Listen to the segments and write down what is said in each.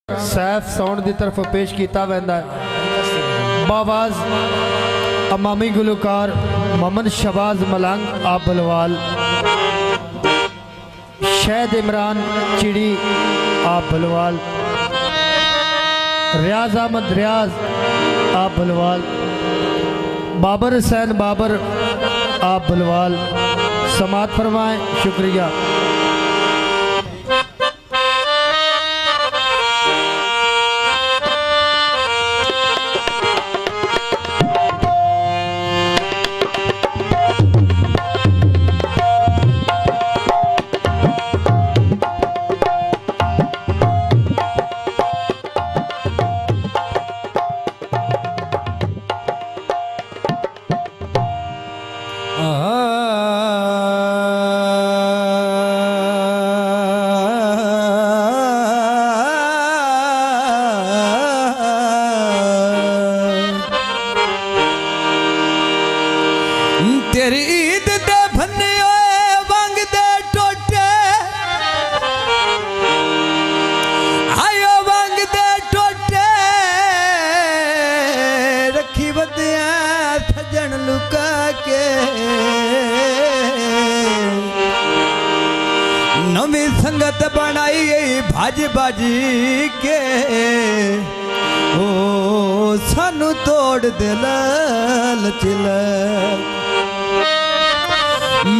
Saif sound की तरफ पेश किया वैंदा है। बावाज अमामी गुलकार मोहम्मद शहबाज मलंग आप बलवाल, शहद इमरान चिड़ी आप बलवाल, रियाज अहमद रियाज आप बलवाल, बाबर हुसैन बाबर आप बलवाल। समात फरमाएं, शुक्रिया। तेरी ईद दे भन्ने वंग दे टोटे, आयो वंग दे टोटे, रखी बदिया सजन लुका के, नवी संगत बनाई भाज बाजी के, ओ सानू तोड़ दे लालच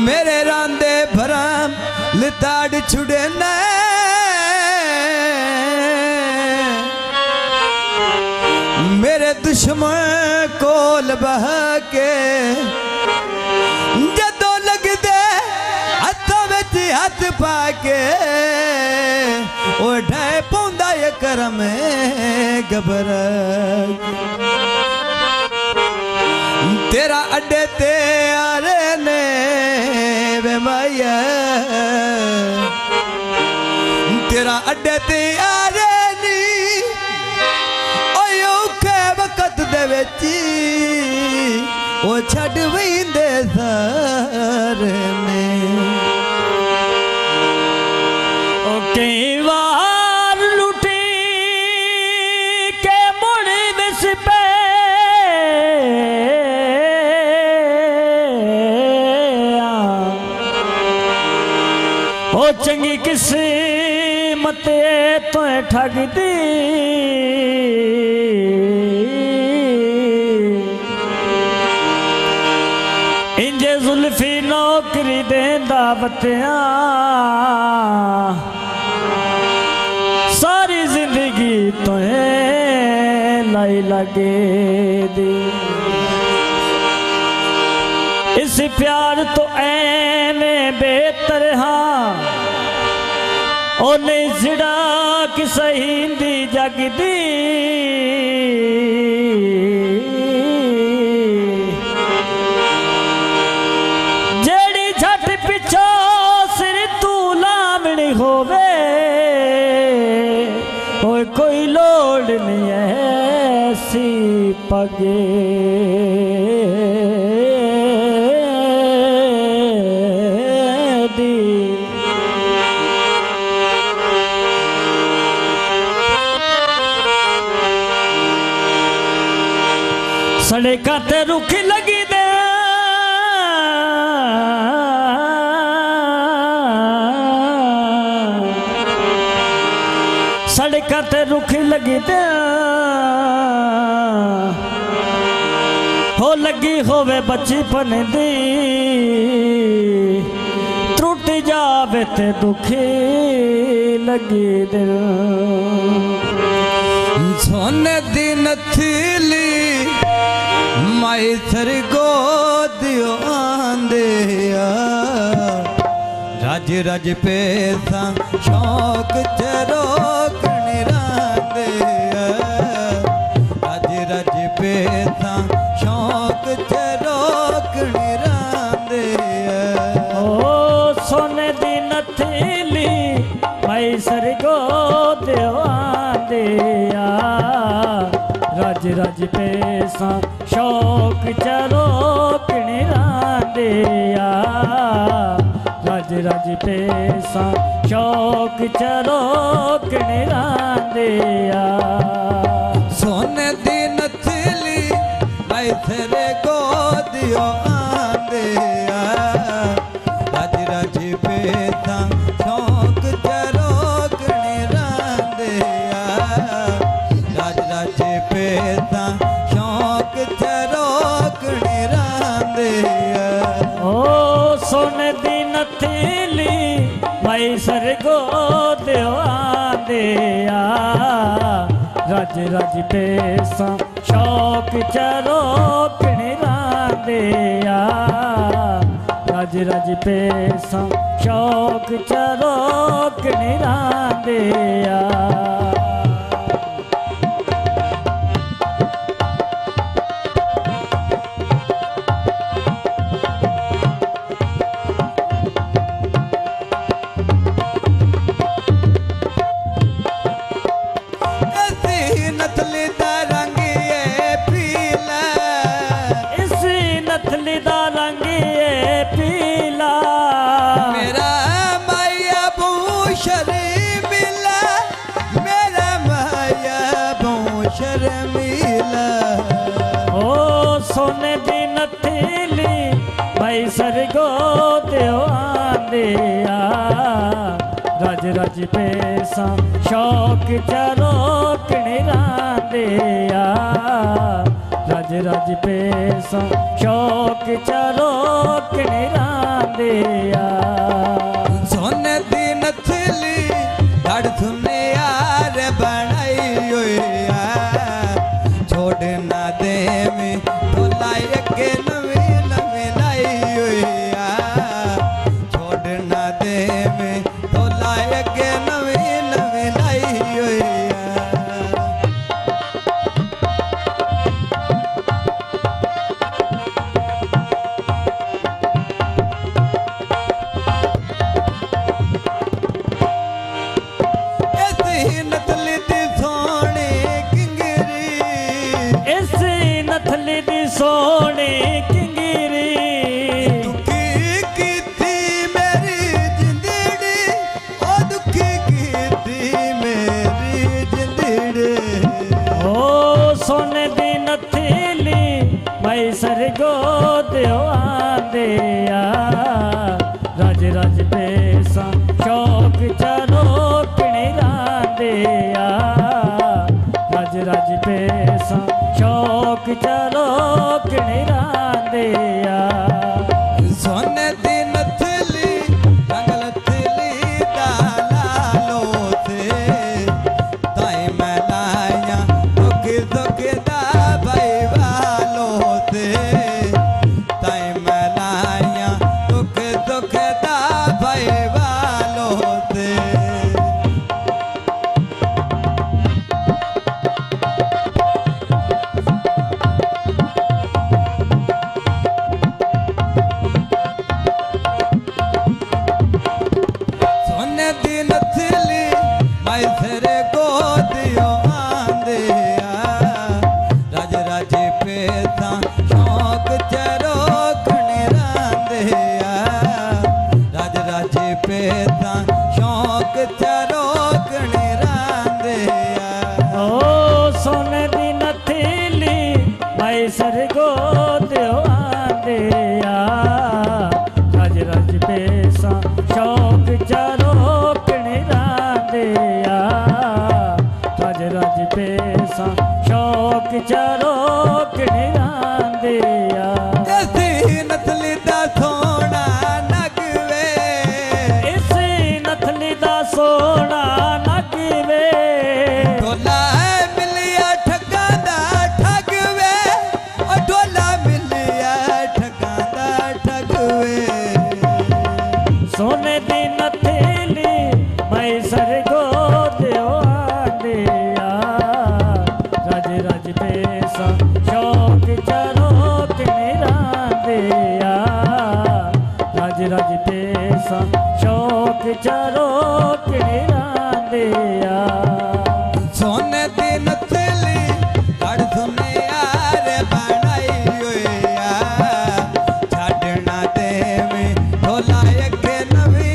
मेरे रांदे भराम लिताड़ छुड़े न, मेरे दुश्मन कोल बह के, जदों लगदे हथों विच हथ पाके, ओ ढै पौंदा ये करम घबरा तेरा अड्डे ते आरे ने वे माया, तेरा अड्डे ते आरे नी ओयो के वक्त दे विच ओ छड़ वैंदे सारे ने, ओ कई वार लुटी के मुड़ी विच पे ओ चंगी किस्मत तो ठग दी, इंजे जुल्फी नौकरी देंदा बतिया, सारी जिंदगी तो लाई लगे दी, इस प्यार तो ऐवें बेतरहा ओ नहीं जिड़ा कि सही दी जगदी, जेड़ी झट पिछो सिर तू लावणी होवे, ओ कोई लोड़ नहीं ऐसी पगे सड़का ते रुखी लगी दे, सड़का ते रुखी लगी दे, हो लगी होवे बचपन दी, त्रुट जावे ते दुखी लगी दिल, सोने दी नथीली माई सर गोदियो आंदे, रज रज पैसा शौक चरोक निरांदे, रज रज पैसा शौक चरोक निरांदे, ओ सोने दी नथीली माई सर गोदियो आंदे, रज रज पैसा शौक चरो किणा दिया, रज रज रज पेसा शौक चरोकने रांदिया सोने दी नथली भाई तेरे गोदियो आंदे रज रज पेसा शौक चरोकने रांदे रज रज पेसा शौक चरोकने रांदे ओ सोने दी नथली भाई सरगो दिया रज रज पेसा शौक चरोकने रांदिया रज रज पेसा शौक चरोकने रांदिया सोने दी नथली भाई सरगो दिया रज रज पेसा शौक चरोकने रांदिया रज रज पेसा शौक चरोकने रांदिया सोने दी नथली धड़ सुने यार बनाई हुई छोड़ ना दे में के नवी नवी लाई हुई छोड़ ना दे में तो लाए के नवी नवी लाई हुई ऐसी नथली दी सोनी किंगरी ऐसी नथली दी सोनी सोने दी नथली भाई सरगो दिया रज रज पेसा शौक चरोकने रांदिया रज रज पेसा शौक चरोकने रांदिया सोने दी नथली रंगल थली दा लालो थे ताई मैं लाया दुख दा भाई वालो थे ताई मैं लाया दुख दा भाई वालो थे सोने दी नथली भाई तेरे गोदियो आंदे रज रज पेसा शौक चरोकने रांदे रज रज पेसा शौक चरोकने रांदे ओ सोने दी नथली भाई सरगो दिया रज रज पेसा शौक चरोकने रांदिया रज रज पेसा शौक चरोकने रांदिया ऐसी नथली दा सोना नगवे इसी नथली दा सोना नगवे ढोला मिलिया ठगा दा ठगवे ओ ढोला मिलिया ठगा दा ठगवे सोने दी नथली मैं सरगो दिया रज रज पेसा शौक चरोकने रांदिया रज रज पेसा शौक चरोकने रांदिया सोने दी नथली धड़ सुने यार बनाई हुई छड़ना दे में ढोला के नवी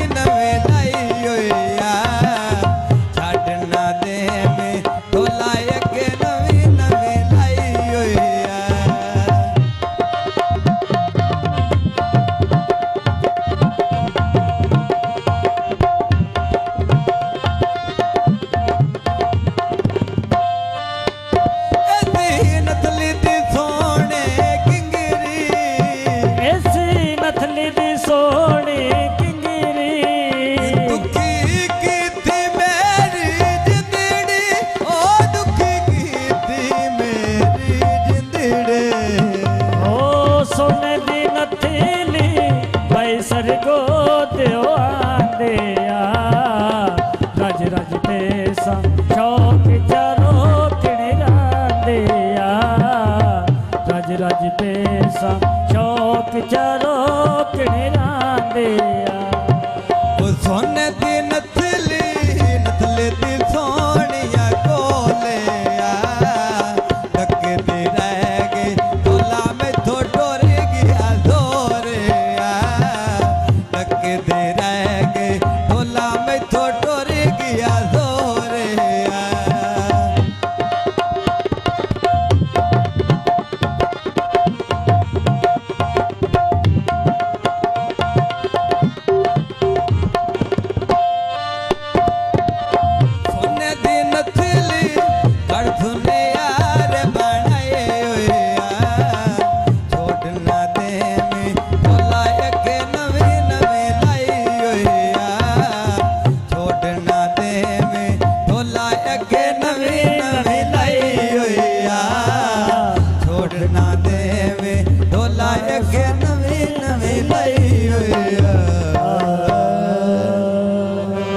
जज्बे सा शौक चरो किणे रांदे